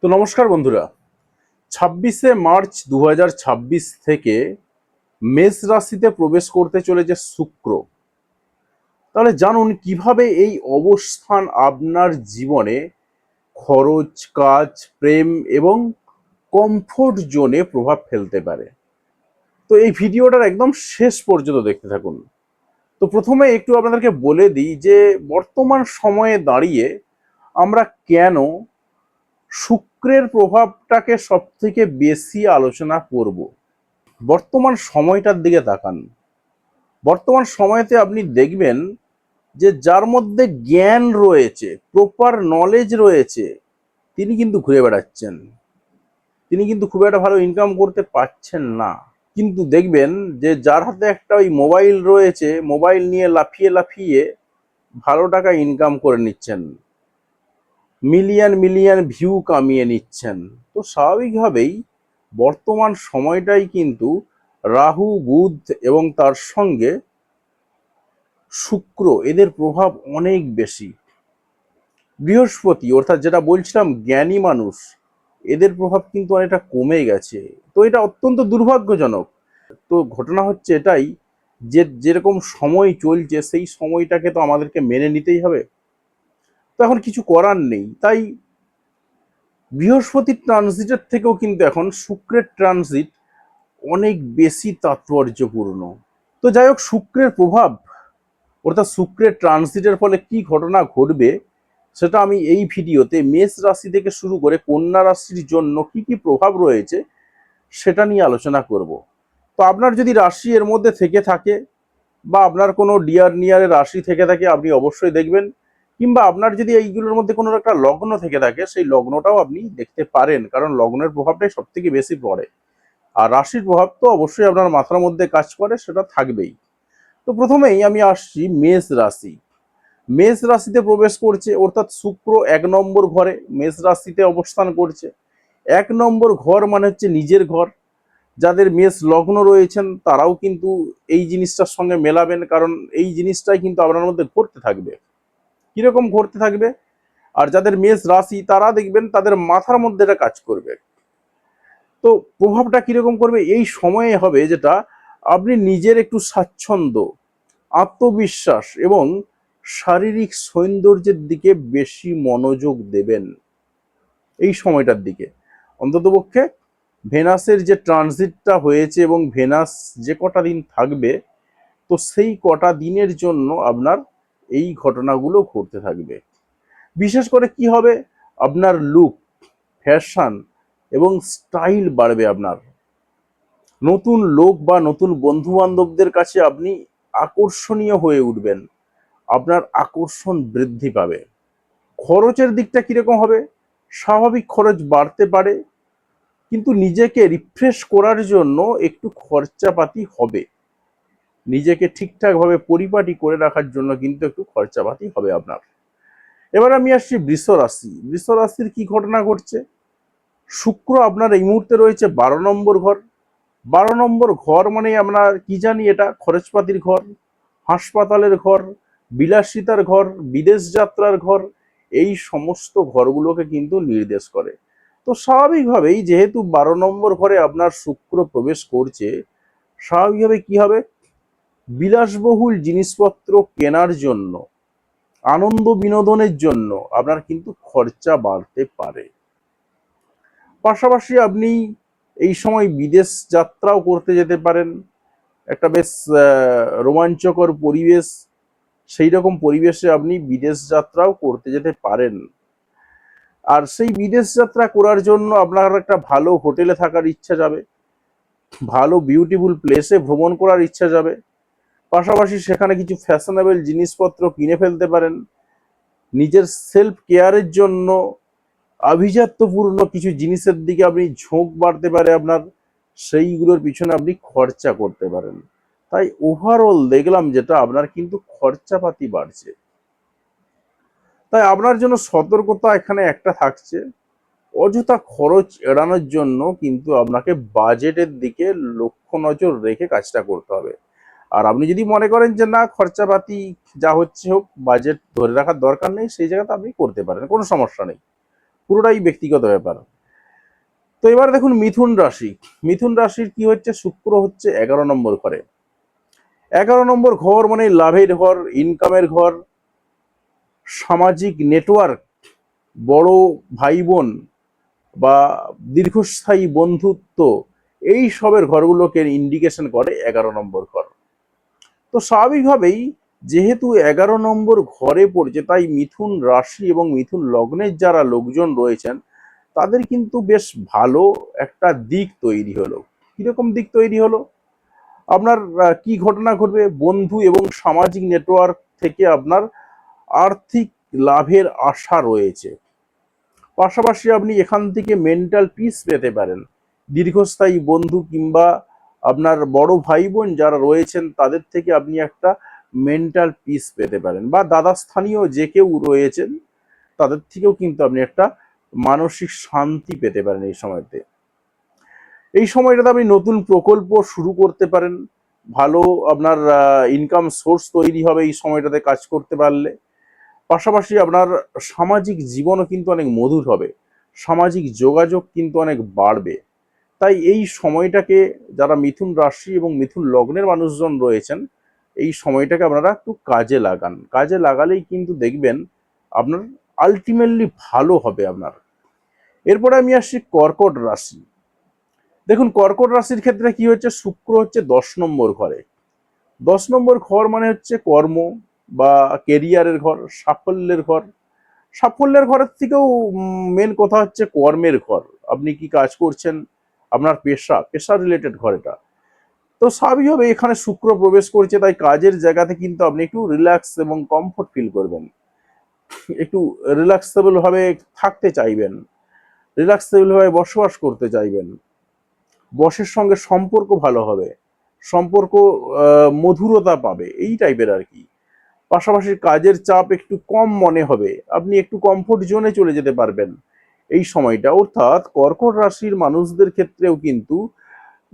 তো নমস্কার বন্ধুরা। 26শে মার্চ 2026 থেকে মেষ রাশিতে প্রবেশ করতে চলেছে শুক্র। তাহলে জানুন কিভাবে এই অবস্থান আপনার জীবনে খরচ, কাজ, প্রেম এবং কমফোর্ট জোনে প্রভাব ফেলতে পারে। তো এই ভিডিওটার একদম শেষ পর্যন্ত দেখতে থাকুন। তো প্রথমে একটু আপনাদেরকে বলে দিই যে বর্তমান সময়ে দাঁড়িয়ে আমরা কেন শুক্রের প্রভাবটাকে সব থেকে বেশি আলোচনা করব। বর্তমান সময়টার দিকে তাকান। বর্তমান সময়তে আপনি দেখবেন যে যার মধ্যে জ্ঞান রয়েছে, প্রপার নলেজ রয়েছে, তিনি কিন্তু ঘুরে বেড়াচ্ছেন। তিনি কিন্তু খুব একটা ভালো ইনকাম করতে পারছেন না। কিন্তু দেখবেন যে যার হাতে একটা ওই মোবাইল রয়েছে, মোবাইল নিয়ে লাফিয়ে লাফিয়ে ভালো টাকা ইনকাম করে নিচ্ছেন, মিলিয়ন মিলিয়ন ভিউ কামিয়ে নিচ্ছেন। তো স্বাভাবিকভাবেই বর্তমান সময়টাই কিন্তু রাহু, বুধ এবং তার সঙ্গে শুক্র, এদের প্রভাব অনেক বেশি। বৃহস্পতি অর্থাৎ যেটা বলছিলাম জ্ঞানী মানুষ, এদের প্রভাব কিন্তু অনেকটা কমে গেছে। তো এটা অত্যন্ত দুর্ভাগ্যজনক। তো ঘটনা হচ্ছে এটাই যে যেরকম সময় চলছে সেই সময়টাকে তো আমাদেরকে মেনে নিতেই হবে। তো এখন কিছু করার নেই। তাই বৃহস্পতির ট্রানজিটের থেকেও কিন্তু এখন শুক্রের ট্রানজিট অনেক বেশি তাৎপর্যপূর্ণ। তো যাই হোক, শুক্রের প্রভাব অর্থাৎ শুক্রের ট্রানজিটের ফলে কি ঘটনা ঘটবে সেটা আমি এই ভিডিওতে মেষ রাশি থেকে শুরু করে কন্যা রাশির জন্য কি কি প্রভাব রয়েছে সেটা নিয়ে আলোচনা করব। তো আপনার যদি রাশি এর মধ্যে থেকে থাকে বা আপনার কোনো ডিয়ার নিয়ারের রাশি থেকে থাকে আপনি অবশ্যই দেখবেন, কিংবা আপনার যদি এইগুলোর মধ্যে কোনো একটা লগ্ন থেকে থাকে সেই লগ্নটাও আপনি দেখতে পারেন, কারণ লগ্নের প্রভাবটাই সব থেকে বেশি পড়ে। আর রাশির প্রভাব তো অবশ্যই আপনার মাথার মধ্যে কাজ করে, সেটা থাকবেই। তো প্রথমেই আমি আসছি মেষ রাশি। মেষ রাশিতে প্রবেশ করছে অর্থাৎ শুক্র 1 নম্বর ঘরে মেষ রাশিতে অবস্থান করছে। 1 নম্বর ঘর মানে হচ্ছে নিজের ঘর। যাদের মেষ লগ্ন রয়েছেন তারাও কিন্তু এই জিনিসটার সঙ্গে মেলাবেন, কারণ এই জিনিসটাই কিন্তু আপনার মধ্যে ঘটতে থাকবে। কিরকম ঘটতে থাকবে? আর যাদের মেষ রাশি তারা দেখবেন তাদের মাথার মধ্যে এটা কাজ করবে। তো প্রভাবটা কিরকম করবে এই সময়ে হবে যেটা, আপনি নিজের একটু স্বাচ্ছন্দ্য, আত্মবিশ্বাস এবং শারীরিক সৌন্দর্যের দিকে বেশি মনোযোগ দেবেন এই সময়টার দিকে। অন্ততপক্ষে ভেনাসের যে ট্রানজিটটা হয়েছে এবং ভেনাস যে কটা দিন থাকবে, তো সেই কটা দিনের জন্য আপনার এই ঘটনাগুলো ঘটতে থাকবে। বিশেষ করে কি হবে, আপনার লুক, ফ্যাশন এবং স্টাইল বাড়বে আপনার। নতুন লোক বা নতুন বন্ধু বান্ধবদের কাছে আপনি আকর্ষণীয় হয়ে উঠবেন, আপনার আকর্ষণ বৃদ্ধি পাবে। খরচের দিকটা কিরকম হবে? স্বাভাবিক খরচ বাড়তে পারে, কিন্তু নিজেকে রিফ্রেশ করার জন্য একটু খরচাপাতি হবে। নিজেকে ঠিকঠাকভাবে পরিপাটি করে রাখার জন্য কিন্তু একটু খরচাপাতি হবে আপনার। এবার আমি আসছি বৃষ রাশি। বৃষ রাশির কি ঘটনা ঘটছে? শুক্র আপনার এই মুহূর্তে রয়েছে 12 নম্বর ঘর। 12 নম্বর ঘর মানে আমরা কি জানি, এটা খরচপাতির ঘর, হাসপাতালের ঘর, বিলাসিতার ঘর, বিদেশ যাত্রার ঘর, এই সমস্ত ঘরগুলোকে কিন্তু নির্দেশ করে। তো স্বাভাবিকভাবেই যেহেতু 12 নম্বর ঘরে আপনার শুক্র প্রবেশ করছে, স্বাভাবিকভাবে কি হবে, বিলাসবহুল জিনিসপত্র কেনার জন্য, আনন্দ বিনোদনের জন্য আপনার কিন্তু খরচা বাড়তে পারে। পাশাপাশি আপনি এই সময় বিদেশ যাত্রাও করতে যেতে পারেন। একটা বেশ রোমাঞ্চকর পরিবেশ, সেই রকম পরিবেশে আপনি বিদেশ যাত্রাও করতে যেতে পারেন। আর সেই বিদেশ যাত্রা করার জন্য আপনার একটা ভালো হোটেলে থাকার ইচ্ছা যাবে, ভালো বিউটিফুল প্লেসে ভ্রমণ করার ইচ্ছা যাবে। পাশাপাশি সেখানে কিছু ফ্যাশনেবল জিনিসপত্র কিনে ফেলতে পারেন। নিজের সেলফ কেয়ারের জন্য আভিজাত্যপূর্ণ কিছু জিনিসের দিকে আপনি ঝোঁক বাড়তে পারে আপনার, সেইগুলোর পিছনে আপনি খরচা করতে পারেন। তাই ওভারঅল দেখলাম যেটা, আপনার কিন্তু খরচাপাতি বাড়ছে। তাই আপনার জন্য সতর্কতা এখানে একটা থাকছে, অযথা খরচ এড়ানোর জন্য কিন্তু আপনাকে বাজেটের দিকে লক্ষ্য নজর রেখে কাজটা করতে হবে। আর আপনি যদি মনে করেন যে না, খরচাপাতি যা হচ্ছে হোক, বাজেট ধরে রাখার দরকার নেই, সেই জায়গাতে আপনি করতে পারেন, কোনো সমস্যা নেই। পুরোটাই ব্যক্তিগত ব্যাপার। তো এবার দেখুন মিথুন রাশি। মিথুন রাশির কি হচ্ছে, শুক্র হচ্ছে 11 নম্বর ঘরে। 11 নম্বর ঘর মানে লাভের ঘর, ইনকামের ঘর, সামাজিক নেটওয়ার্ক, বড় ভাই বোন বা দীর্ঘস্থায়ী বন্ধুত্ব, এই সবের ঘরগুলোকে ইন্ডিকেশন করে 11 নম্বর ঘর। তো স্বাভাবিকভাবেই যেহেতু 11 নম্বর ঘরে পড়ছে, তাই মিথুন রাশি এবং মিথুন লগ্নের যারা লোকজন রয়েছেন তাদের কিন্তু বেশ ভালো একটা দিক তৈরি হলো। কিরকম দিক তৈরি হলো, আপনার কি ঘটনা ঘটবে, বন্ধু এবং সামাজিক নেটওয়ার্ক থেকে আপনার আর্থিক লাভের আশা রয়েছে। পাশাপাশি আপনি এখান থেকে মেন্টাল পিস পেতে পারেন। দীর্ঘস্থায়ী বন্ধু কিংবা আপনার বড় ভাই বোন যারা রয়েছেন তাদের থেকে আপনি একটা মেন্টাল পিস পেতে পারেন, বা দাদা স্থানীয় যে কেউ রয়েছেন তাদের থেকেও কিন্তু আপনি একটা মানসিক শান্তি পেতে পারেন এই সময়তে। এই সময়টাতে আপনি নতুন প্রকল্প শুরু করতে পারেন, ভালো আপনার ইনকাম সোর্স তৈরি হবে এই সময়টাতে কাজ করতে পারলে। পাশাপাশি আপনার সামাজিক জীবনও কিন্তু অনেক মধুর হবে, সামাজিক যোগাযোগ কিন্তু অনেক বাড়বে। তাই এই সময়টাকে যারা মিথুন রাশি এবং মিথুন লগ্নের মানুষজন রয়েছেন, এই সময়টাকে আপনারা একটু কাজে লাগান। কাজে লাগালেই কিন্তু দেখবেন আপনার আলটিমেটলি ভালো হবে আপনার। এরপরে আমি আসছি কর্কট রাশি। দেখুন কর্কট রাশির ক্ষেত্রে কি হচ্ছে, শুক্র হচ্ছে 10 নম্বর ঘরে। 10 নম্বর ঘর মানে হচ্ছে কর্ম বা কেরিয়ারের ঘর, সাফল্যের ঘর। সাফল্যের ঘরের থেকেও মেন কথা হচ্ছে কর্মের ঘর। আপনি কি কাজ করছেন, আপনার পেশা রিলেটেড ঘর এটা। তো স্বাভাবিকভাবে এখানে শুক্র প্রবেশ করছে, তাই কাজের জায়গাতে কিন্তু আপনি একটু রিল্যাক্স এবং কমফোর্ট ফিল করবেন, একটু রিল্যাক্সেবল ভাবে থাকতে চাইবেন, রিল্যাক্সেবল ভাবে বসবাস করতে চাইবেন। বসের সঙ্গে সম্পর্ক ভালো হবে, সম্পর্ক মধুরতা পাবে, এই টাইপের আর কি। পাশাপাশি কাজের চাপ একটু কম মনে হবে, আপনি একটু কমফোর্ট জোনে চলে যেতে পারবেন এই সময়টা। অর্থাৎ কর্কট রাশির মানুষদের ক্ষেত্রেও কিন্তু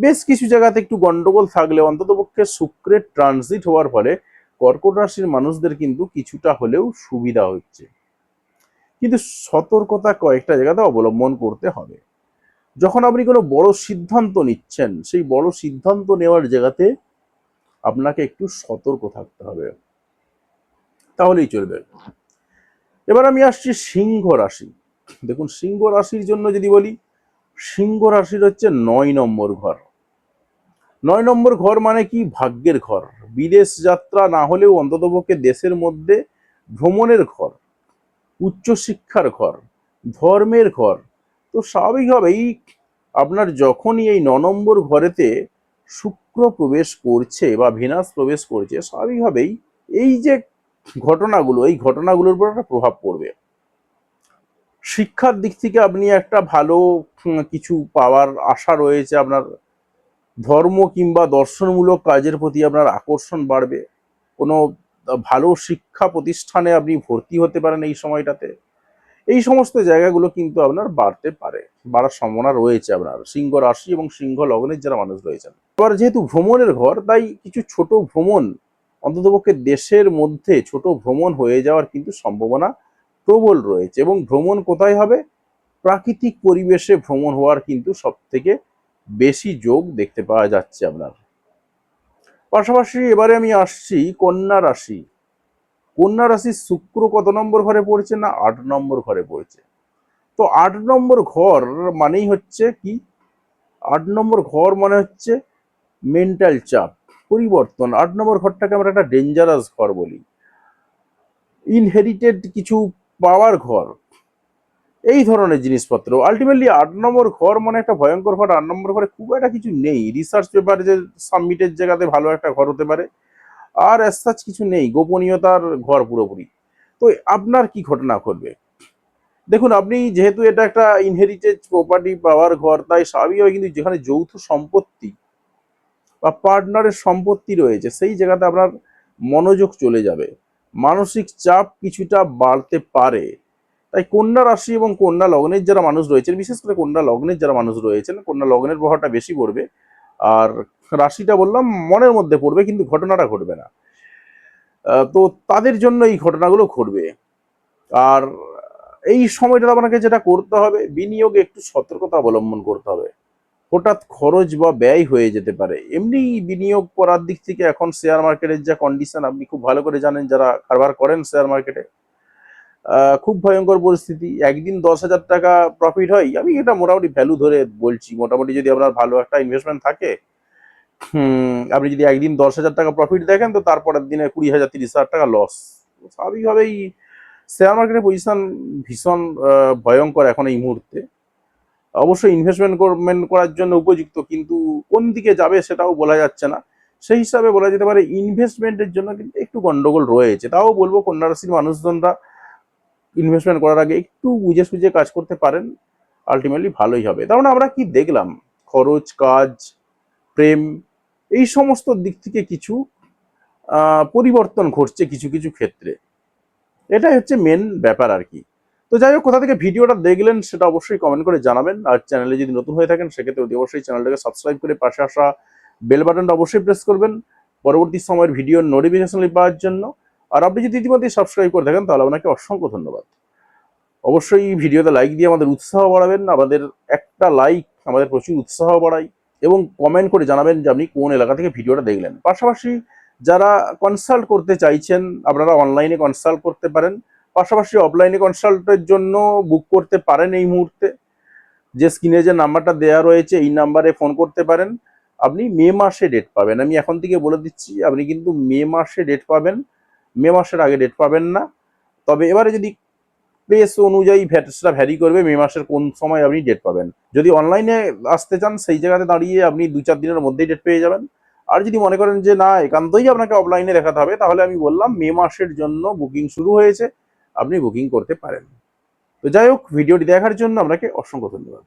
বেশ কিছু জায়গাতে একটু গন্ডগোল থাকলে অন্ততপক্ষে শুক্রের ট্রানজিট হওয়ার ফলে কর্কট রাশির মানুষদের কিন্তু কিছুটা হলেও সুবিধা হচ্ছে। কিন্তু সতর্কতা কয়েকটা জায়গাতে অবলম্বন করতে হবে। যখন আপনি কোনো বড় সিদ্ধান্ত নিচ্ছেন, সেই বড় সিদ্ধান্ত নেওয়ার জায়গাতে আপনাকে একটু সতর্ক থাকতে হবে, তাহলেই চলবে। এবার আমি আসছি সিংহ রাশি। দেখুন সিংহ রাশির জন্য যদি বলি, সিংহ রাশির হচ্ছে 9 নম্বর ঘর। 9 নম্বর ঘর মানে কি, ভাগ্যের ঘর। বিদেশ যাত্রা না হলেও অন্ততপক্ষে দেশের মধ্যে ভ্রমণের ঘর, উচ্চশিক্ষার ঘর, ধর্মের ঘর। তো স্বাভাবিকভাবেই আপনার যখনই এই 9 নম্বর ঘরেতে শুক্র প্রবেশ করছে বা ভিনাস প্রবেশ করছে, স্বাভাবিকভাবেই এই যে ঘটনাগুলো, এই ঘটনাগুলোর উপর একটা প্রভাব পড়বে। শিক্ষার দিক থেকে আপনি একটা ভালো কিছু পাওয়ার আশা রয়েছে আপনার। ধর্ম কিংবা দর্শনমূলক কাজের প্রতি আপনার আকর্ষণ বাড়বে। কোনো ভালো শিক্ষা প্রতিষ্ঠানে আপনি ভর্তি হতে পারেন এই সময়টাতে। এই সমস্ত জায়গাগুলো কিন্তু আপনার বাড়তে পারে, বাড়ার সম্ভাবনা রয়েছে আপনার সিংহ রাশি এবং সিংহ লগ্নের যারা মানুষ রয়েছেন। আবার যেহেতু ভ্রমণের ঘর, তাই কিছু ছোট ভ্রমণ, অন্ততপক্ষে দেশের মধ্যে ছোট ভ্রমণ হয়ে যাওয়ার কিন্তু সম্ভাবনা প্রবল রয়েছে। এবং ভ্রমণ কোথায় হবে, প্রাকৃতিক পরিবেশে ভ্রমণ হওয়ার কিন্তু সব থেকে বেশি যোগ দেখতে পাওয়া যাচ্ছে আপনার। পাশাপাশি এবারে আমি আসছি কন্যা রাশি। কন্যা রাশির শুক্র কত নম্বর ঘরে পড়ছে না, 8 নম্বর ঘরে পড়ছে। তো 8 নম্বর ঘর মানেই হচ্ছে কি, 8 নম্বর ঘর মানে হচ্ছে মেন্টাল চাপ, পরিবর্তন। 8 নম্বর ঘরটাকে আমরা একটা ডেঞ্জারাস ঘর বলি, ইনহেরিটেড কিছু পাওয়ার ঘর, এই ধরনের জিনিসপত্র। আলটিমেটলি 8 নম্বর ঘর মানে একটা ভয়ঙ্কর ঘর। 8 নম্বর ঘরে খুব একটা কিছু নেই, রিসার্চ পেপার যে সাবমিটের জায়গাতে ভালো একটা ঘর হতে পারে, আর অ্যাজ সাচ কিছু নেই, গোপনীয়তার ঘর পুরোপুরি। তো আপনার কি ঘটনা ঘটবে, দেখুন আপনি যেহেতু এটা একটা ইনহেরিটেড প্রপার্টি পাওয়ার ঘর, তাই স্বাভাবিকভাবে কিন্তু যেখানে যৌথ সম্পত্তি বা পার্টনারের সম্পত্তি রয়েছে সেই জায়গাতে আপনার মনোযোগ চলে যাবে, মানসিক চাপ কিছুটা বাড়তে পারে। তাই কন্যা রাশি এবং কন্যা লগ্নের যারা মানুষ রয়েছেন, বিশেষ করে কন্যা লগ্নের যারা মানুষ রয়েছেন, কন্যা লগ্নের প্রভাবটা বেশি পড়বে। আর রাশিটা বললাম মনের মধ্যে পড়বে, কিন্তু ঘটনাটা ঘটবে না। তো তাদের জন্য এই ঘটনাগুলো ঘটবে। আর এই সময়টা আপনাকে যেটা করতে হবে, বিনিয়োগে একটু সতর্কতা অবলম্বন করতে হবে। হঠাৎ খরচ বা ব্যয় হয়ে যেতে পারে। এমনি বিনিয়োগ করার দিক থেকে এখন শেয়ার মার্কেটের যা কন্ডিশন আপনি খুব ভালো করে জানেন, যারা কারবার করেন শেয়ার মার্কেটে। খুব ভয়ঙ্কর পরিস্থিতি। একদিন 10,000 টাকা প্রফিট হয়, আমি এটা মোটামুটি ভ্যালু ধরে বলছি। মোটামুটি যদি আপনার ভালো একটা ইনভেস্টমেন্ট থাকে, আপনি যদি একদিন 10,000 টাকা প্রফিট দেখেন, তো তারপরের দিনে 20,000 30,000 টাকা লস। স্বাভাবিকভাবেই শেয়ার মার্কেটের পজিশন ভীষণ ভয়ঙ্কর এখন এই মুহূর্তে। অবশ্যই ইনভেস্টমেন্ট করার জন্য উপযুক্ত, কিন্তু কোন দিকে যাবে সেটাও বলা যাচ্ছে না। সেই হিসাবে বলা যেতে পারে ইনভেস্টমেন্টের জন্য কিন্তু একটু গন্ডগোল রয়েছে। তাও বলবো কন্যা রাশির মানুষজনরা ইনভেস্টমেন্ট করার আগে একটু বুঝে সুঝে কাজ করতে পারেন, আলটিমেটলি ভালোই হবে। তার মানে আমরা কি দেখলাম, খরচ, কাজ, প্রেম, এই সমস্ত দিক থেকে কিছু পরিবর্তন ঘটছে কিছু কিছু ক্ষেত্রে। এটাই হচ্ছে মেন ব্যাপার আর কি। তো যাই হোক, কোথা থেকে ভিডিওটা দেখলেন সেটা অবশ্যই কমেন্ট করে জানাবেন। আর চ্যানেলে যদি নতুন হয়ে থাকেন সেক্ষেত্রে অতি অবশ্যই চ্যানেলটাকে সাবস্ক্রাইব করে পাশে আসা বেল বাটনটা অবশ্যই প্রেস করবেন পরবর্তী সময়ের ভিডিওর নোটিফিকেশন পাওয়ার জন্য। আর আপনি যদি ইতিমধ্যে সাবস্ক্রাইব করে থাকেন তাহলে আপনাকে অসংখ্য ধন্যবাদ। অবশ্যই ভিডিওতে লাইক দিয়ে আমাদের উৎসাহ বাড়াবেন। আমাদের একটা লাইক আমাদের প্রচুর উৎসাহ বাড়ায়। এবং কমেন্ট করে জানাবেন যে আপনি কোন এলাকা থেকে ভিডিওটা দেখলেন। পাশাপাশি যারা কনসাল্ট করতে চাইছেন, আপনারা অনলাইনে কনসাল্ট করতে পারেন। পাশাপাশি অফলাইনে কনসাল্টের জন্য বুক করতে পারেন এই মুহূর্তে। যে স্ক্রিনে যে নাম্বারটা দেওয়া রয়েছে এই নাম্বারে ফোন করতে পারেন। আপনি মে মাসে ডেট পাবেন, আমি এখন থেকে বলে দিচ্ছি। আপনি কিন্তু মে মাসে ডেট পাবেন, মে মাসের আগে ডেট পাবেন না। তবে এবারে যদি প্লেস অনুযায়ী সেটা ভ্যারি করবে, মে মাসের কোন সময় আপনি ডেট পাবেন। যদি অনলাইনে আসতে চান সেই জায়গাতে দাঁড়িয়ে আপনি 2-4 দিনের মধ্যেই ডেট পেয়ে যাবেন। আর যদি মনে করেন যে না একান্তই আপনাকে অফলাইনে দেখাতে হবে, তাহলে আমি বললাম মে মাসের জন্য বুকিং শুরু হয়েছে, আপনি বুকিং করতে পারেন। তো যাই হোক, ভিডিওটি দেখার জন্য আপনাকে অসংখ্য ধন্যবাদ।